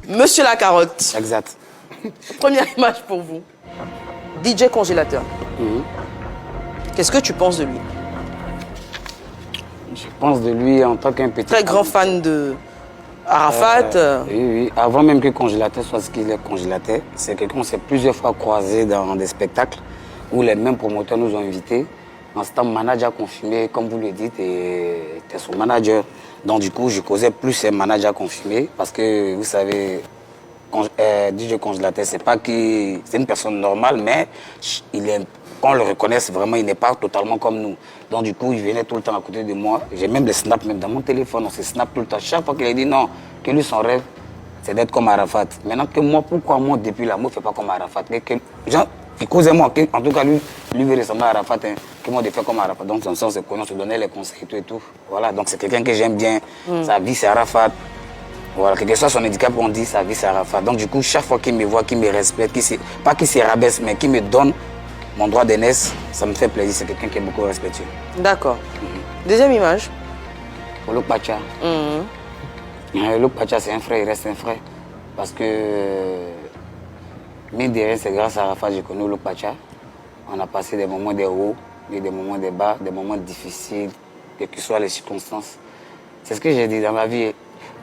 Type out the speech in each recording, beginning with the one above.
Monsieur la carotte. Exact. Première image pour vous. DJ congélateur. Qu'est-ce que tu penses de lui? Je pense de lui en tant qu'un petit... Très grand fan de Arafat. Oui, oui. Avant même que congélateur soit ce qu'il est congélateur, c'est quelqu'un qu'on s'est plusieurs fois croisé dans des spectacles où les mêmes promoteurs nous ont invités. En ce temps, manager confirmé, comme vous le dites, et était son manager. Donc du coup, je causais plus ses managers confirmés parce que, vous savez, DJ congélateur, c'est pas que c'est une personne normale, mais qu'on le reconnaisse vraiment, il n'est pas totalement comme nous. Donc du coup, il venait tout le temps à côté de moi. J'ai même des snaps, même dans mon téléphone, on se snap tout le temps. Chaque fois qu'il a dit non, que lui, son rêve, c'est d'être comme Arafat. Maintenant que moi, pourquoi moi, depuis là, moi, je ne fais pas comme Arafat? Genre, il causait moi, en tout cas, lui veut ressembler à Arafat, hein, que moi, de faire comme Arafat. Donc, dans le sens, on se donnait les conseils et tout. Voilà, donc c'est quelqu'un que j'aime bien. Sa vie, c'est Arafat. Voilà, quel que soit son handicap, on dit sa vie, c'est Arafat. Donc, du coup, chaque fois qu'il me voit, qu'il me respecte, pas qu'il se rabaisse, mais qu'il me donne mon droit d'aînesse, ça me fait plaisir. C'est quelqu'un qui est beaucoup respectueux. D'accord. Deuxième image. Olof Pacha. Olof Pacha, c'est un frère, il reste un frère. Parce que, mine de rien, c'est grâce à Arafat que j'ai connu Olof Pacha. On a passé des moments de hauts, des moments de bas, des moments difficiles, quelles que soient les circonstances. C'est ce que j'ai dit dans ma vie.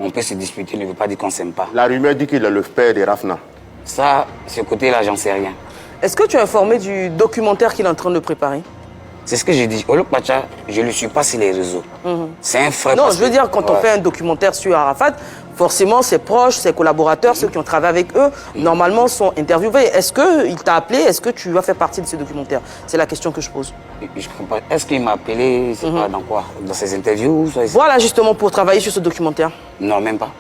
On peut se disputer, ne veut pas dire qu'on ne s'aime pas. La rumeur dit qu'il est le père de Rafna. Ça, ce côté-là, j'en sais rien. Est-ce que tu es informé du documentaire qu'il est en train de préparer? C'est ce que j'ai dit. Olof Pacha, je ne le suis pas sur les réseaux. C'est un frère. Non, je veux dire, quand on fait un documentaire sur Arafat, forcément, ses proches, ses collaborateurs, ceux qui ont travaillé avec eux, normalement, sont interviewés. Est-ce qu'il t'a appelé? Est-ce que tu vas faire partie de ce documentaire? C'est la question que je pose. Je comprends. Est-ce qu'il m'a appelé, c'est pas dans quoi? Dans ses interviews? Voilà, justement, pour travailler sur ce documentaire. Non, même pas.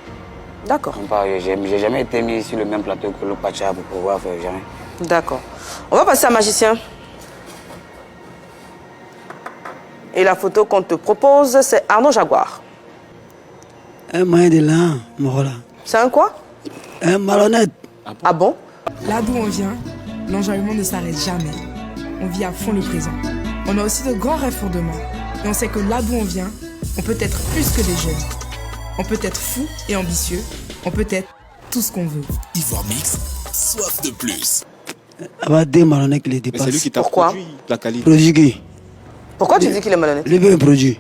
D'accord. Même pas. J'ai jamais été mis sur le même plateau que Olof Pacha pour pouvoir faire, jamais. D'accord. On va passer à Magicien. Et la photo qu'on te propose, c'est Arnaud Jaguar. Un moyen de là, voilà. C'est un quoi? Un malhonnête. Ah bon? Là d'où on vient, l'enjaillement ne s'arrête jamais. On vit à fond le présent. On a aussi de grands rêves pour demain. Et on sait que là d'où on vient, on peut être plus que des jeunes. On peut être fou et ambitieux. On peut être tout ce qu'on veut. Ivoire Mix, soif de plus. Des malhonnêtes qui les dépassent. C'est lui qui t'a produit la qualité. Produit qui? Pourquoi tu dis qu'il est malhonnête? Le bien produit.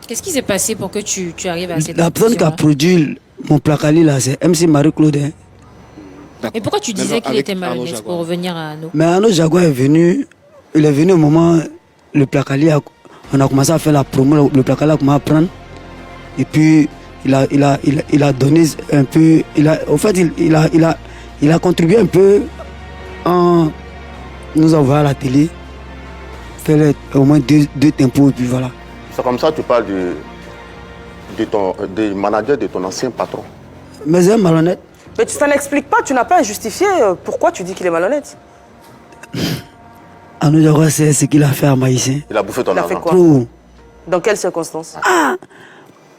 Qu'est-ce qui s'est passé pour que tu arrives à cette La personne qui a produit mon placali là, c'est MC Marie-Claude. Et pourquoi tu disais qu'il était malhonnête pour revenir à nous? Mais Arnaud Jaguar est venu, il est venu au moment où le placali, on a commencé à faire la promo, le placali a commencé à prendre. Et puis, il a donné un peu, en fait, il a contribué un peu en nous envoyant à la télé, faire au moins deux tempos, et puis voilà. C'est comme ça que tu parles du manager de ton ancien patron. Mais c'est un malhonnête. Mais tu t'en expliques pas, tu n'as pas à justifier pourquoi tu dis qu'il est malhonnête. Arnaud Jaguar, c'est ce qu'il a fait à Maïsien. Il a bouffé ton Il a fait argent. quoi? Trop. Dans quelles circonstances?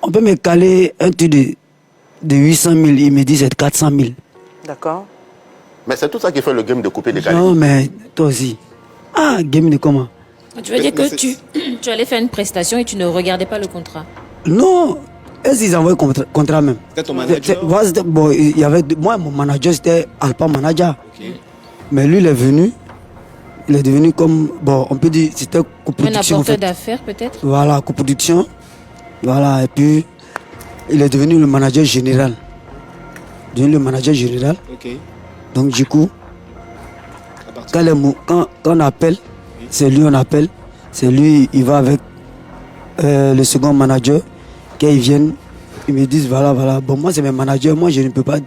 On peut me caler un truc de 800 000, il me dit c'est 400 000. D'accord. Mais c'est tout ça qui fait le game de couper les qualités. Non, mais toi aussi. Game de comment? Tu veux dire que tu allais faire une prestation et tu ne regardais pas le contrat? Non. Est-ce qu'ils envoient le contrat même? C'était ton manager? Bon, il y avait, moi, mon manager, c'était Alpa Manager. Okay. Mais lui, il est venu. Il est devenu comme, bon, on peut dire, c'était coproduction. Un apporteur d'affaires, peut-être? Voilà, coproduction. Voilà, et puis, il est devenu le manager général. Devenu le manager général. Ok. Donc, du coup, quand on appelle, c'est lui on appelle. C'est lui, il va avec le second manager. Quand ils viennent, ils me disent, voilà. Bon, moi, c'est mes managers. Moi, je ne peux pas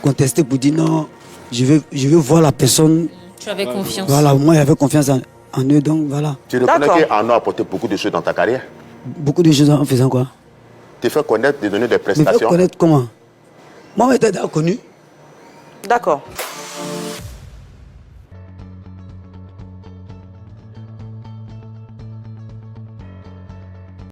contester pour dire non, je veux voir la personne. Tu avais confiance. Voilà, moi, j'avais confiance en eux, donc voilà. Tu reconnais qu'Arnaud a apporté beaucoup de choses dans ta carrière? Beaucoup de choses en faisant quoi? Tu fait connaître, de donner des Me prestations. faire connaître comment? Moi, j'étais déjà connu. D'accord.